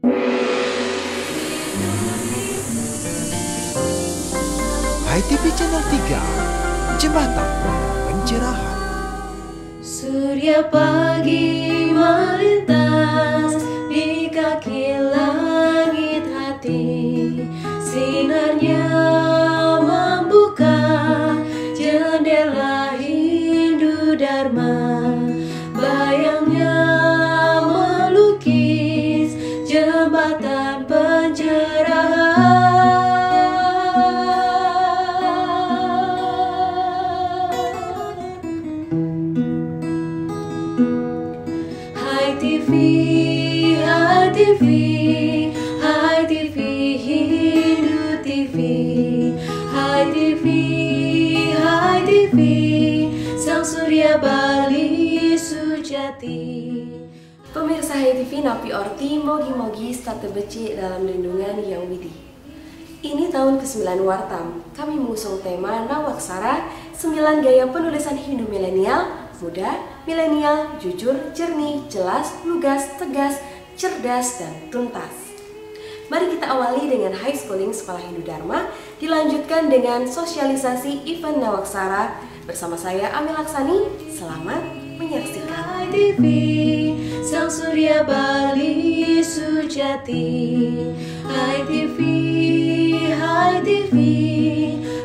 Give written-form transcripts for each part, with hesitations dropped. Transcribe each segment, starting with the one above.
HiTV Channel 3, Jembatan Pencerahan. Surya pagi melintas di kaki langit hati, sinarnya membuka jendela Hindu Dharma, bayangnya melukis jembatan pencerahan. HiTV, HiTV, HiTV, Hindu TV, HiTV, HiTV, Sang Surya Bali Sujati. Pemirsa HiTV Napi Orti mogi-mogi start becik dalam lindungan yang widi. Ini tahun ke-9 Wartam, kami mengusung tema Nawaksara, 9 gaya penulisan Hindu milenial, muda, milenial, jujur, jernih, jelas, lugas, tegas, cerdas, dan tuntas. Mari kita awali dengan high schooling Sekolah Hindu Dharma, dilanjutkan dengan sosialisasi event Nawaksara. Bersama saya Amel Laksani, selamat menyaksikan. HiTV, Sang Surya Bali Sujati, HiTV, HiTV,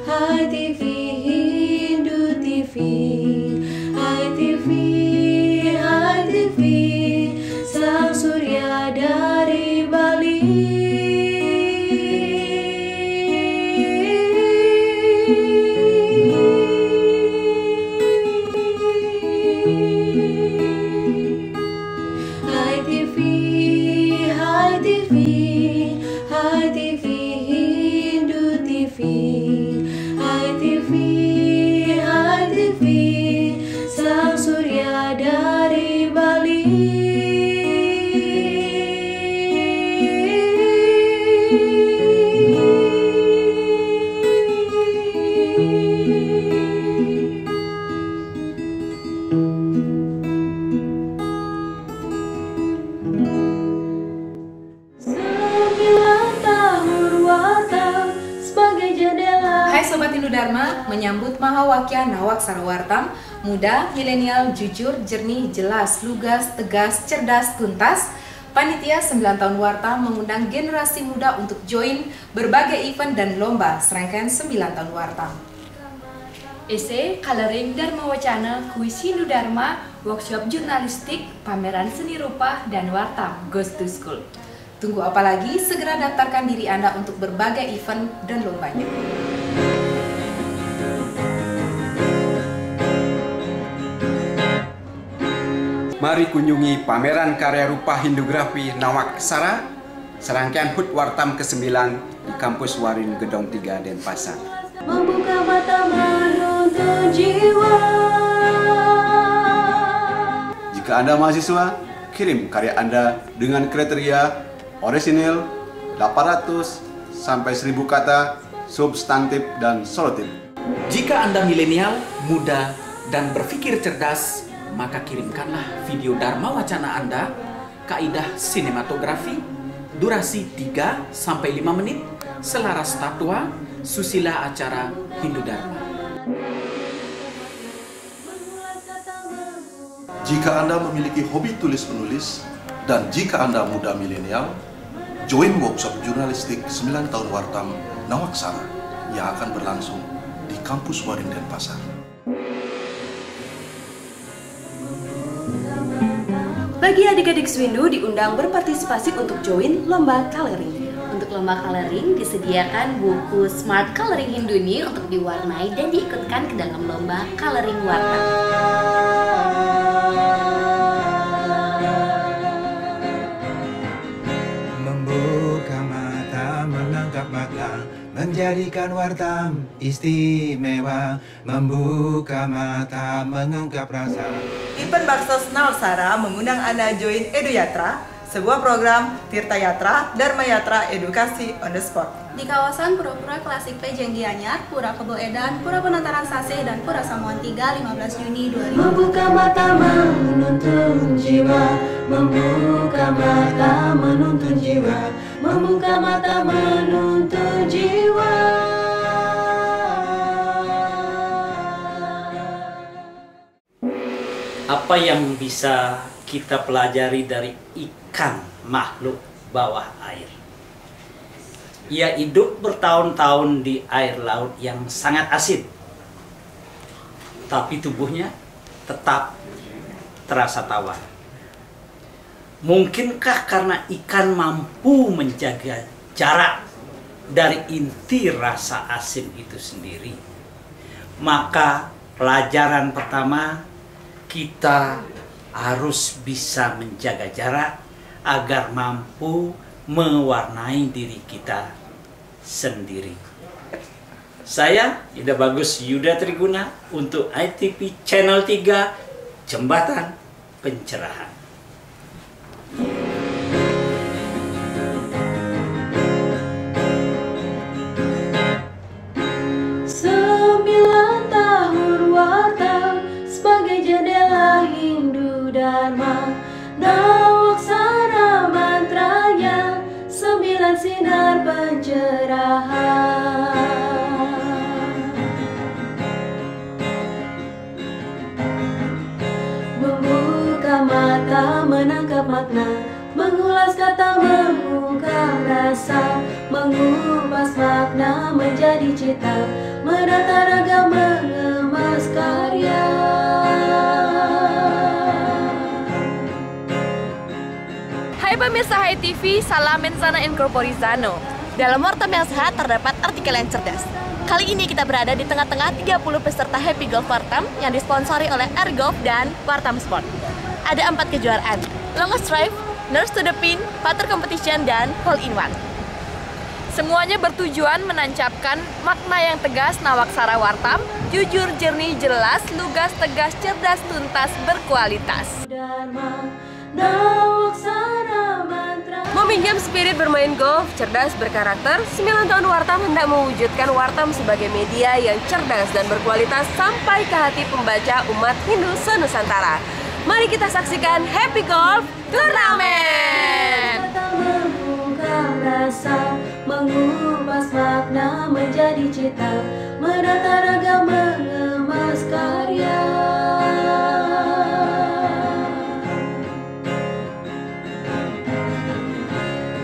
HiTV, Hindu TV, HiTV, HiTV, Sang Surya dari Bali. HiTV, HiTV, HiTV, Hindu TV, HiTV, HiTV, Sang Surya dari Bali. Hai Sobat Hindu Dharma, menyambut Mahawakya Nawaksara Wartam, muda, milenial, jujur, jernih, jelas, lugas, tegas, cerdas, tuntas. Panitia 9 tahun Wartam mengundang generasi muda untuk join berbagai event dan lomba serangkaian 9 tahun Wartam. Esai, coloring, Dharma Wacana, kuis Hindu Dharma, workshop jurnalistik, pameran seni rupa, dan Wartam Goes to School. Tunggu apa lagi? Segera daftarkan diri Anda untuk berbagai event dan lombanya. Mari kunjungi pameran karya rupa Hindugrafi Nawaksara, serangkaian HUT Wartam ke-9 di kampus Warin Gedong 3 Denpasar. Membuka mata menuntun jiwa. Jika Anda mahasiswa, kirim karya Anda dengan kriteria orisinil 800 sampai 1000 kata, substantif dan solotif. Jika Anda milenial, muda, dan berpikir cerdas, maka kirimkanlah video Dharma Wacana Anda, kaidah sinematografi, durasi 3 sampai 5 menit, selaras tatwa, susila acara Hindu Dharma. Jika Anda memiliki hobi tulis-menulis, dan jika Anda muda milenial, join workshop jurnalistik 9 tahun Wartam Nawaksara yang akan berlangsung di kampus Warin Denpasar. Bagi adik-adik Swindu diundang berpartisipasi untuk join lomba coloring. Untuk lomba coloring disediakan buku Smart Coloring Hinduni untuk diwarnai dan diikutkan ke dalam lomba coloring Wartam. Membuka mata, menangkap mata, menjadikan Wartam istimewa. Membuka mata, mengungkap rasa. Event Baksos Nawaksara mengundang Anda join Edu Yatra, sebuah program Tirta Yatra, Dharma Yatra, edukasi on the spot. Di kawasan Pura-Pura Klasik Pejeng Gianyar, Pura Kebo Edan, Pura Penataran Sase, dan Pura Samuan 3, 15 Juni 2020. Membuka mata menuntun jiwa, membuka mata menuntun jiwa. membuka mata menuntun jiwa. Apa yang bisa kita pelajari dari ikan makhluk bawah air? Ia hidup bertahun-tahun di air laut yang sangat asin, tapi tubuhnya tetap terasa tawar. Mungkinkah karena ikan mampu menjaga jarak dari inti rasa asin itu sendiri? Maka pelajaran pertama, kita harus bisa menjaga jarak agar mampu mewarnai diri kita sendiri. Saya Ida Bagus Yuda Triguna untuk ITV Channel 3 Jembatan Pencerahan. Dharma, Nawaksara mantranya, 9 sinar pencerahan. Membuka mata, menangkap makna, mengulas kata, mengungkap rasa, mengupas makna menjadi cita, menata ragam, mengemas karya. Hai pemirsa Hai TV, salam mensana incorporizano. Dalam Wartam yang sehat terdapat artikel yang cerdas. Kali ini kita berada di tengah-tengah 30 peserta Happy Golf Wartam yang disponsori oleh Air Golf dan Wartam Sport. Ada 4 kejuaraan, Longest Drive, Nurse to the Pin, Putter Competition, dan Hole in One. Semuanya bertujuan menancapkan makna yang tegas Nawaksara Wartam, jujur, jernih, jelas, lugas, tegas, cerdas, tuntas, berkualitas. Meminjam spirit bermain golf, cerdas berkarakter, 9 tahun Wartam hendak mewujudkan Wartam sebagai media yang cerdas dan berkualitas sampai ke hati pembaca umat Hindu se-Nusantara. Mari kita saksikan Happy Golf Turnamen! Membuka rasa, mengupas makna menjadi cita, menata ragam, mengemas karya.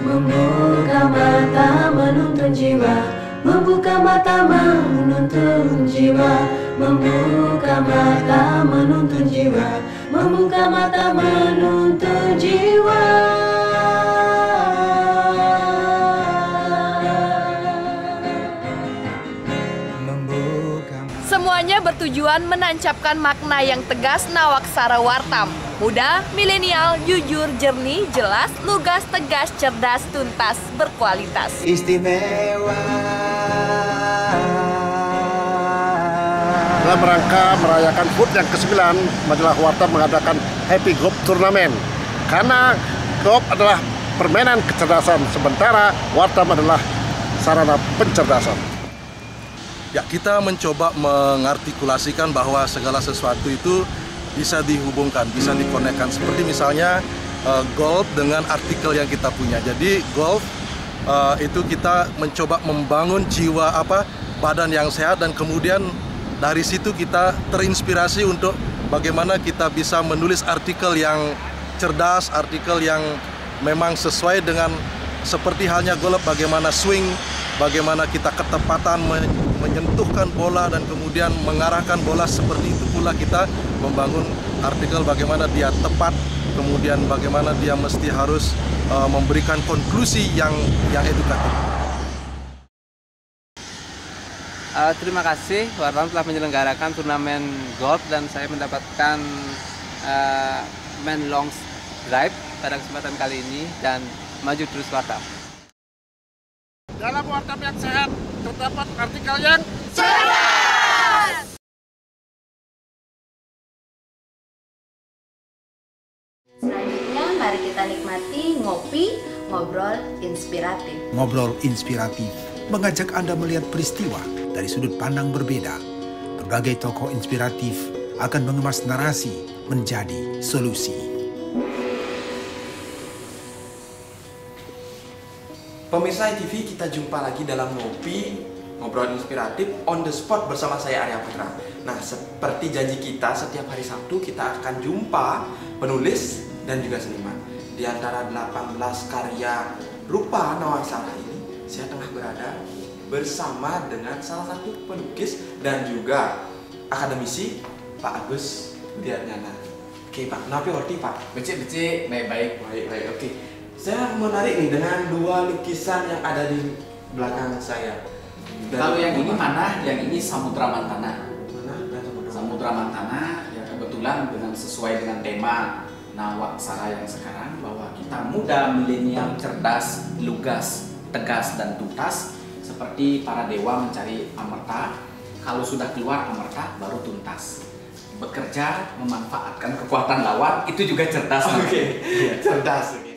Membuka mata menuntun jiwa, membuka mata menuntun jiwa, membuka mata menuntun jiwa, membuka mata menuntun jiwa. Semuanya bertujuan menancapkan makna yang tegas Nawaksara Wartam. Muda, milenial, jujur, jernih, jelas, lugas, tegas, cerdas, tuntas, berkualitas. Istimewa. Dalam rangka merayakan HUT yang ke-9, Majalah Wartam mengadakan Happy Golf Turnamen. Karena golf adalah permainan kecerdasan, sementara Wartam adalah sarana pencerdasan. Ya, kita mencoba mengartikulasikan bahwa segala sesuatu itu bisa dihubungkan, bisa dikonekkan. Seperti misalnya golf dengan artikel yang kita punya. Jadi golf itu kita mencoba membangun jiwa badan yang sehat, dan kemudian dari situ kita terinspirasi untuk bagaimana kita bisa menulis artikel yang cerdas, artikel yang memang sesuai dengan seperti halnya golf, bagaimana swing, bagaimana kita ketepatan menyentuhkan bola dan kemudian mengarahkan bola, seperti itu pula kita membangun artikel bagaimana dia tepat, kemudian bagaimana dia mesti harus memberikan konklusi yang edukatif. Terima kasih, Wartam telah menyelenggarakan turnamen golf dan saya mendapatkan men long drive pada kesempatan kali ini, dan maju terus Wartam. Dalam Wartam yang sehat terdapat artikel yang cerdas. Selanjutnya mari kita nikmati ngopi, ngobrol inspiratif. Ngobrol inspiratif mengajak Anda melihat peristiwa dari sudut pandang berbeda. Berbagai tokoh inspiratif akan mengemas narasi menjadi solusi. Pemirsa ITV, kita jumpa lagi dalam ngobrol inspiratif on the spot bersama saya Arya Putra. Nah, seperti janji kita, setiap hari Sabtu kita akan jumpa penulis dan juga seniman. Di antara 18 karya rupa Nawaksara ini, saya tengah berada bersama dengan salah satu pelukis dan juga akademisi, Pak Agus Budiarnyana. Oke Pak, kenapa ngerti Pak? Becik-becik, baik-baik. Baik-baik, oke. Saya menarik nih dengan dua lukisan yang ada di belakang saya. Kalau yang ini mana? Yang ini Samudra Mantana. Mana? Samudra Mantana ya kebetulan sesuai dengan tema Nawaksara yang sekarang, bahwa kita muda, milenial, cerdas, lugas, tegas dan tuntas, seperti para dewa mencari amerta. Kalau sudah keluar amerta baru tuntas. Bekerja memanfaatkan kekuatan lawan itu juga cerdas. Oke. Cerdas.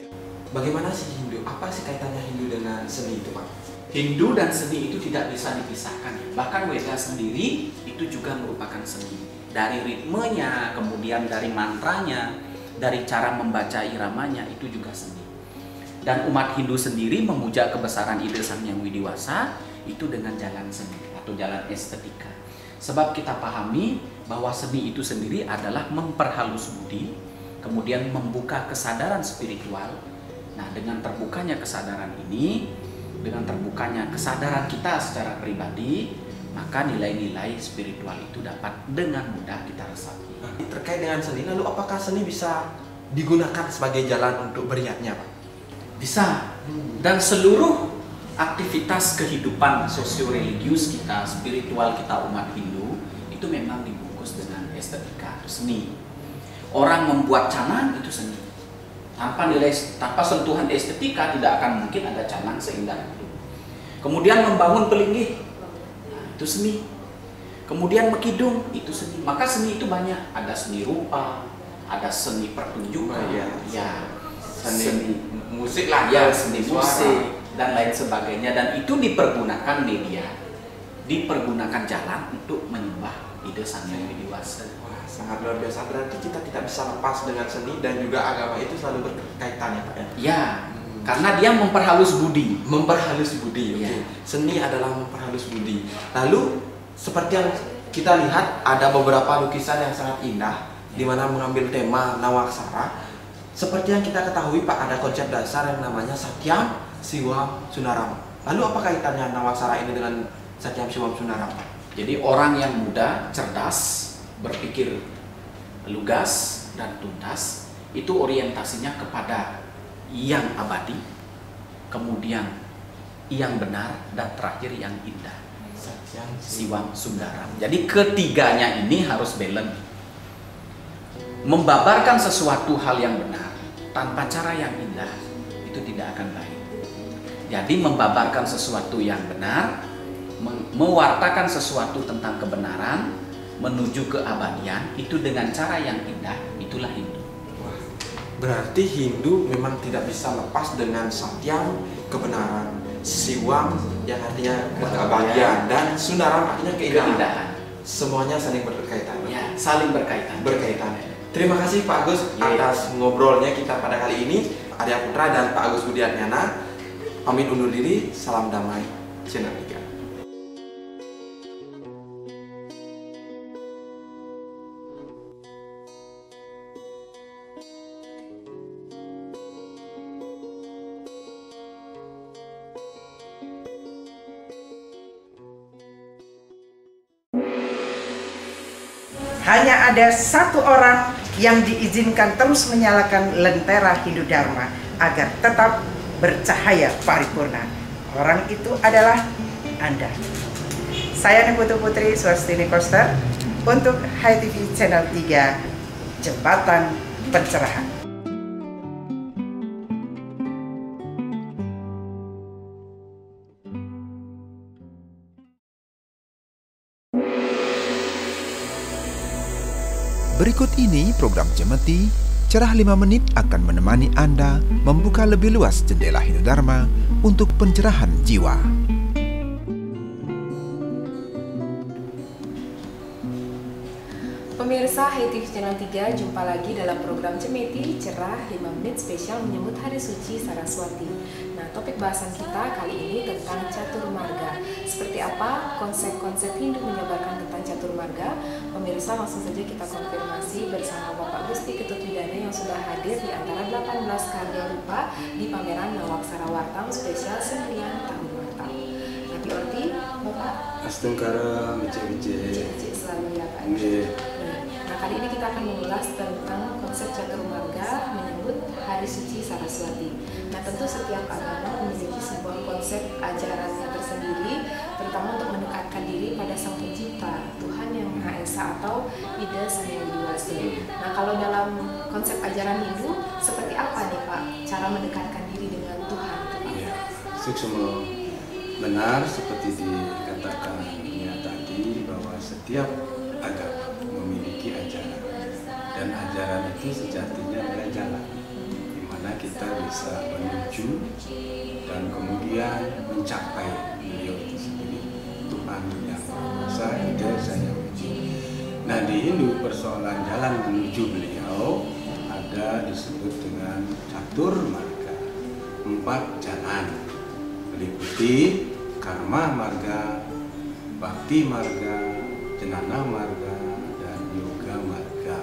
Bagaimana sih Hindu? Apa sih kaitannya Hindu dengan seni itu Pak? Hindu dan seni itu tidak bisa dipisahkan. Bahkan Weda sendiri itu juga merupakan seni. Dari ritmenya, kemudian dari mantranya, dari cara membaca iramanya, itu juga seni. Dan umat Hindu sendiri memuja kebesaran ide Sang Hyang Widiwasa itu dengan jalan seni atau jalan estetika. Sebab kita pahami bahwa seni itu sendiri adalah memperhalus budi, kemudian membuka kesadaran spiritual. Nah, dengan terbukanya kesadaran ini, dengan terbukanya kesadaran kita secara pribadi, maka nilai-nilai spiritual itu dapat dengan mudah kita resapi. Terkait dengan seni, lalu apakah seni bisa digunakan sebagai jalan untuk beriatnya Pak? Bisa. Dan seluruh aktivitas kehidupan sosio-religius kita, spiritual kita umat Hindu, itu memang dibungkus dengan estetika atau seni. Orang membuat canang itu seni. Tanpa sentuhan estetika tidak akan mungkin ada canang seindah itu. Kemudian membangun pelinggih, nah, itu seni. Kemudian mekidung, itu seni. Maka seni itu banyak. Ada seni rupa, ada seni pertunjukan, seni musik lah, seni musik dan lain sebagainya. Dan itu dipergunakan media, dipergunakan jalan untuk menyembah ide Sang Hyang Widiwasa. Sangat luar biasa, berarti kita tidak bisa lepas dengan seni dan juga agama itu selalu berkaitan ya Pak ya? Ya, karena dia memperhalus budi. Memperhalus budi, oke. Seni adalah memperhalus budi. Lalu, seperti yang kita lihat, ada beberapa lukisan yang sangat indah, di mana mengambil tema Nawaksara. Seperti yang kita ketahui Pak, ada konsep dasar yang namanya Satyam, Siwam, Sunarama. Lalu apa kaitannya Nawaksara ini dengan Satyam, Siwam, Sunarama? Jadi orang yang muda, cerdas, berpikir lugas dan tuntas, itu orientasinya kepada yang abadi, kemudian yang benar, dan terakhir yang indah. Siwam Sundaram. Jadi ketiganya ini harus balance. Membabarkan sesuatu hal yang benar tanpa cara yang indah itu tidak akan baik. Jadi membabarkan sesuatu yang benar, mewartakan sesuatu tentang kebenaran menuju keabadian itu dengan cara yang indah, itulah Hindu. Wah, berarti Hindu memang tidak bisa lepas dengan Satyam, kebenaran, Siwam yang artinya keabadian, dan Sundaram artinya keindahan. Semuanya saling berkaitan. Ya, saling berkaitan. Terima kasih Pak Agus atas ngobrolnya kita pada kali ini. Arya Putra dan Pak Agus Budiarnyana pamit undur diri. Salam damai, Channel 3. Hanya ada satu orang yang diizinkan terus menyalakan lentera Hindu Dharma agar tetap bercahaya paripurna. Orang itu adalah Anda. Saya Niputu Putri Swastini Koster untuk Hai TV Channel 3, Jembatan Pencerahan. Berikut ini program Cemeti, Cerah 5 Menit akan menemani Anda membuka lebih luas jendela Hindu Dharma untuk pencerahan jiwa. Pemirsa Hai TV Channel 3, jumpa lagi dalam program Cemeti, Cerah 5 Menit spesial menyambut Hari Suci Saraswati. Nah, topik bahasan kita kali ini tentang catur marga. Seperti apa konsep-konsep Hindu menyebarkan tentang catur marga? Pemirsa, langsung saja kita konfirmasi bersama Bapak Gusti Ketut Widana yang sudah hadir di antara 18 karya rupa di pameran Nawaksara Wartam spesial 9 tahun Wartam. Nabi Orti, Bapak. Astungkara, Bice-bice. Selalu ya Pak. Nah, kali ini kita akan mengulas tentang konsep catur marga menyambut Hari Suci Saraswati. Nah, tentu setiap agama memiliki sebuah konsep ajarannya tersendiri, terutama untuk mendekatkan diri pada Sang Pencipta, Tuhan Yang Maha Esa atau Ida Sang Hyang Widi Wase. Nah, kalau dalam konsep ajaran Hindu, seperti apa nih Pak cara mendekatkan diri dengan Tuhan? Ya, semua benar seperti dikatakan tadi bahwa setiap agama memiliki ajaran, dan ajaran itu sejatinya adalah jalan di mana kita bisa menuju dan kemudian mencapai beliau itu sendiri, Tuhan Yang Maha Esa, Ida Sang Hyang Widi. Nah, di Hindu persoalan jalan menuju beliau ada disebut dengan catur marga, 4 jalan, meliputi karma marga, bakti marga, jenana marga, dan yoga marga.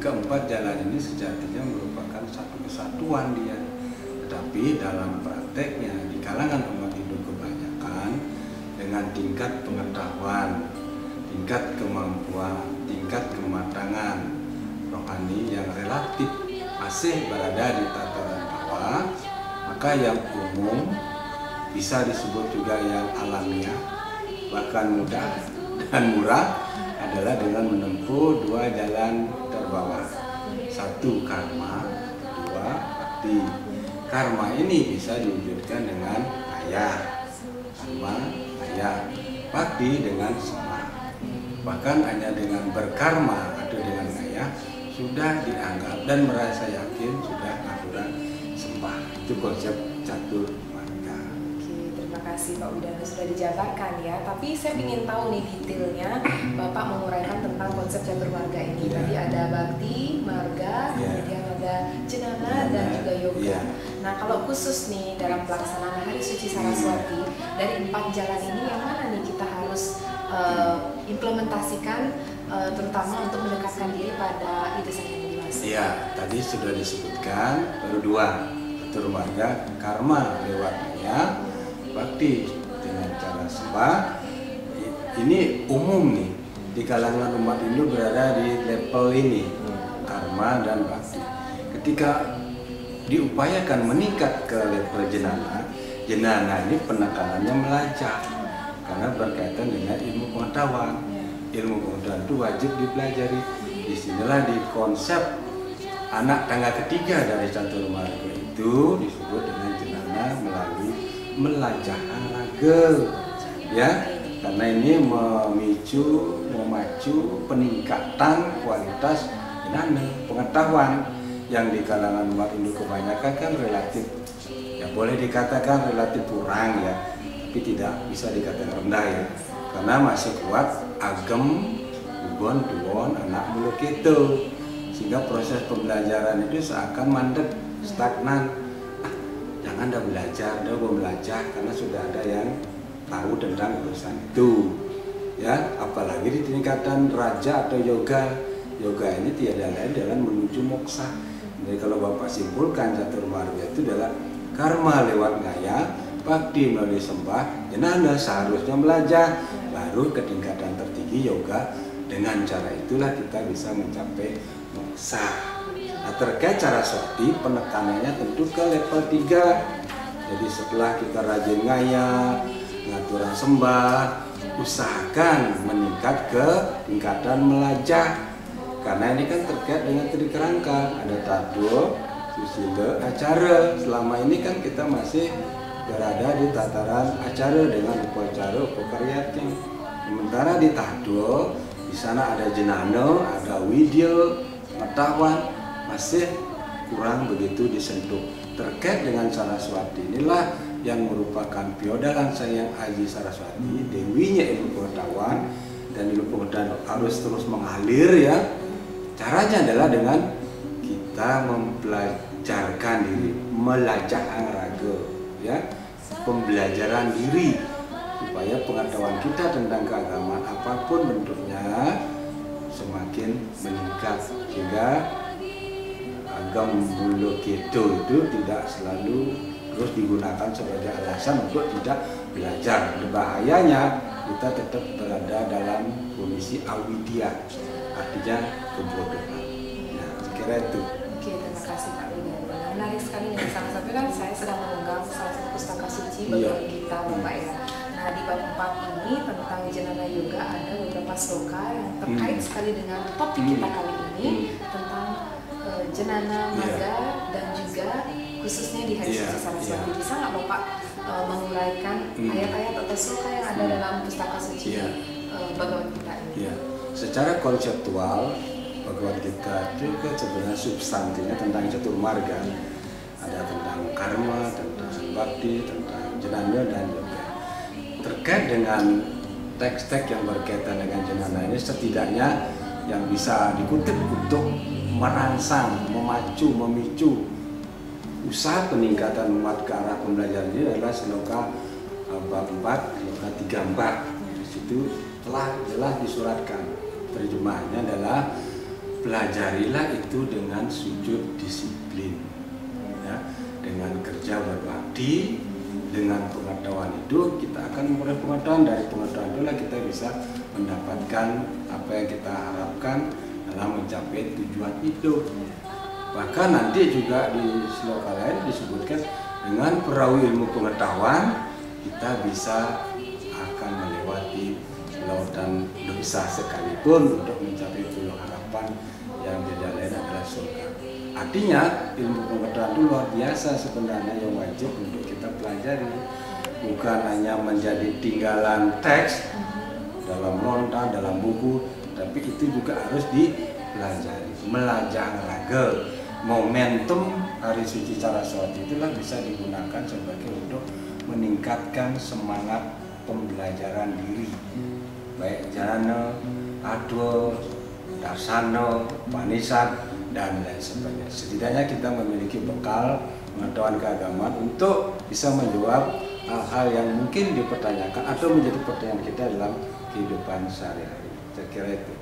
Keempat jalan ini sejatinya merupakan satu kesatuan dia, tetapi dalam prakteknya di kalangan umat Hindu kebanyakan dengan tingkat pengetahuan, tingkat kemampuan, tingkat kematangan rohani yang relatif masih berada di tataran bawah, maka yang umum bisa disebut juga yang alamiah, bahkan mudah dan murah adalah dengan menempuh 2 jalan terbawah. 1 karma, 2 bakti. Karma ini bisa diwujudkan dengan kaya, karma, kaya. Bakti dengan sembah. Bahkan hanya dengan berkarma atau dengan kaya sudah dianggap dan merasa yakin sudah melakukan sembah. Itu konsep catur marga. Terima kasih Pak Widana sudah dijabarkan ya. Tapi saya ingin tahu nih detailnya Bapak menguraikan tentang konsep catur marga ini. Tadi ada bakti, marga, kemudian ada jenana dan juga yoga. Nah, kalau khusus nih dalam pelaksanaan Hari Suci Saraswati, dari 4 jalan ini yang mana nih kita harus implementasikan terutama untuk mendekatkan diri pada Ida Sang Hyang Widi Wase? Iya, tadi sudah disebutkan baru 2, catur marga, karma lewat kaya, bakti dengan cara sembah. Ini umum nih di kalangan umat Hindu berada di level ini, karma dan bakti. Ketika diupayakan meningkat ke level jenana, jenana ini penekanannya melacak karena berkaitan dengan ilmu pengetahuan. Ilmu pengetahuan itu wajib dipelajari. Disinilah di konsep anak tangga ketiga dari catur marga itu disebut dengan jenana melalui melajahan raga, ya, karena ini memacu peningkatan kualitas jenana pengetahuan yang di kalangan umat Hindu kebanyakan kan relatif, ya boleh dikatakan relatif kurang ya, tapi tidak bisa dikatakan rendah ya, karena masih kuat agem, ubon, anak muluk itu, sehingga proses pembelajaran itu seakan mandek, stagnan. Jangan dah belajar, dah belajar karena sudah ada yang tahu tentang urusan itu, ya. Apalagi di tingkatan raja atau yoga, yoga ini tiada lain dalam menuju moksa. Jadi kalau Bapak simpulkan catur marga itu adalah karma lewat ngaya, bakti melalui sembah, jenana seharusnya belajar, baru ke tingkatan tertinggi yoga. Dengan cara itulah kita bisa mencapai moksa. Nah, terkait cara sakti penekanannya tentu ke level 3. Jadi setelah kita rajin ngaya, ngaturan sembah, usahakan meningkat ke tingkatan melajah. Karena ini kan terkait dengan tadi kerangka, ada tadul, susila, acara. Selama ini kan kita masih berada di tataran acara dengan upacara upakariyati. Sementara di tadul, di sana ada jenana, ada widya, pengetahuan, masih kurang begitu disentuh. Terkait dengan Saraswati inilah yang merupakan piodalan Sang Hyang Aji Saraswati, dewinya ilmu pengetahuan, dan ilmu pengetahuan harus terus mengalir ya. Caranya adalah dengan kita mempelajarkan diri, melajah raga ya pembelajaran diri supaya pengetahuan kita tentang keagamaan apapun bentuknya semakin meningkat sehingga agam bulu keto itu tidak selalu terus digunakan sebagai alasan untuk tidak belajar. Bahayanya kita tetap berada dalam kondisi awidya, artinya kebodohan. Nah, kira itu. Oke, terima kasih Pak Budi. Menarik sekali nih, salah satu kan saya sedang memegang salah satu pustaka suci Bhagavad Gita, Bapak ya. Nah, di bab 4 ini tentang Janana Yoga ada beberapa sloka yang terkait sekali dengan topik kita kali ini tentang Janana Marga dan juga khususnya di hari suci Saraswati. Bisa nggak Bapak menguraikan ayat-ayat atau sloka yang ada dalam pustaka suci Bhagavad Gita ini? Secara konseptual Bhagavad Gita itu kan sebenarnya substansinya tentang catur marga, ada tentang karma, tentang bakti, tentang janana dan yoga. Terkait dengan teks-teks yang berkaitan dengan janana ini setidaknya yang bisa dikutip untuk merangsang, memacu, memicu usaha peningkatan umat ke arah pembelajaran ini adalah sloka bab 4, sloka 34. Di situ telah jelas disuratkan terjemahannya adalah pelajarilah itu dengan sujud disiplin, ya, dengan kerja berbakti, dengan pengetahuan itu kita akan memperoleh pengetahuan. Dari pengetahuan itulah kita bisa mendapatkan apa yang kita harapkan dalam mencapai tujuan hidup. Bahkan nanti juga di sloka lain disebutkan dengan perahu ilmu pengetahuan kita bisa akan melewati lautan dosa sekalipun untuk mencapai pulau harapan yang tidak lain adalah surga. Artinya ilmu pengetahuan itu luar biasa sebenarnya yang wajib untuk kita pelajari, bukan hanya menjadi tinggalan teks dalam lontar, dalam buku, tapi itu juga harus dipelajari, melajang-laga. Momentum hari suci Saraswati itulah bisa digunakan sebagai untuk meningkatkan semangat pembelajaran diri, baik janana, adwa, darsana, panisat, dan lain sebagainya. Setidaknya kita memiliki bekal pengetahuan keagamaan untuk bisa menjawab hal-hal yang mungkin dipertanyakan atau menjadi pertanyaan kita dalam kehidupan sehari-hari. Saya kira itu.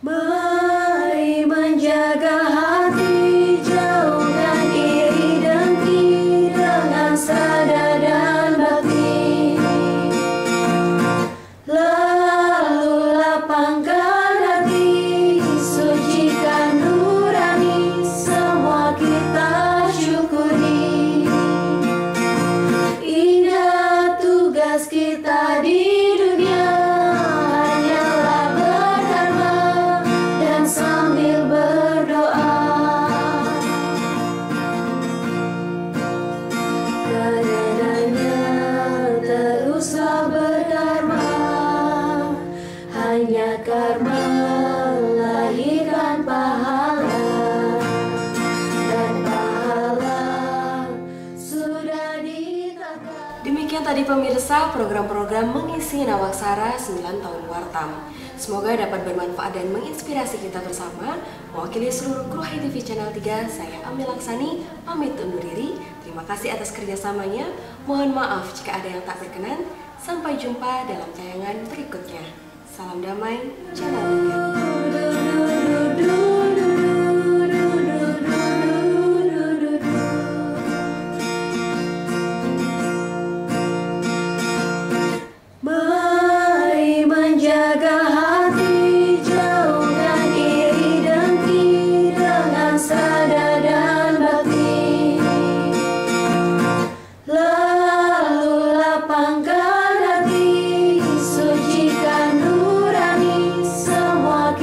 Mari menjaga hati, jauhkan iri dengki dengan sadar dan bakti. Lalu lapangkan hati, sucikan nurani, semua kita syukuri. Ingat tugas kita di dunia hanyalah berkarma dan sambil berdoa. Karenanya teruslah berkarma, hanya karma melahirkan pahala, dan pahala sudah ditetapkan. Demikian tadi pemirsa program-program mengisi Nawaksara 9 tahun Wartam. Semoga dapat bermanfaat dan menginspirasi kita bersama. Mewakili seluruh kru HiTV Channel 3, saya Amel Laksani pamit undur diri. Terima kasih atas kerjasamanya. Mohon maaf jika ada yang tak berkenan. Sampai jumpa dalam tayangan berikutnya. Salam damai, Channel 3. Mari menjaga hati, jauhkan iri dengki dengan sadar dan bakti. Lalu lapangkan hati, sucikan nurani, semua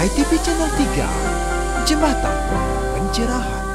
HiTV Channel 3, Jembatan Pencerahan.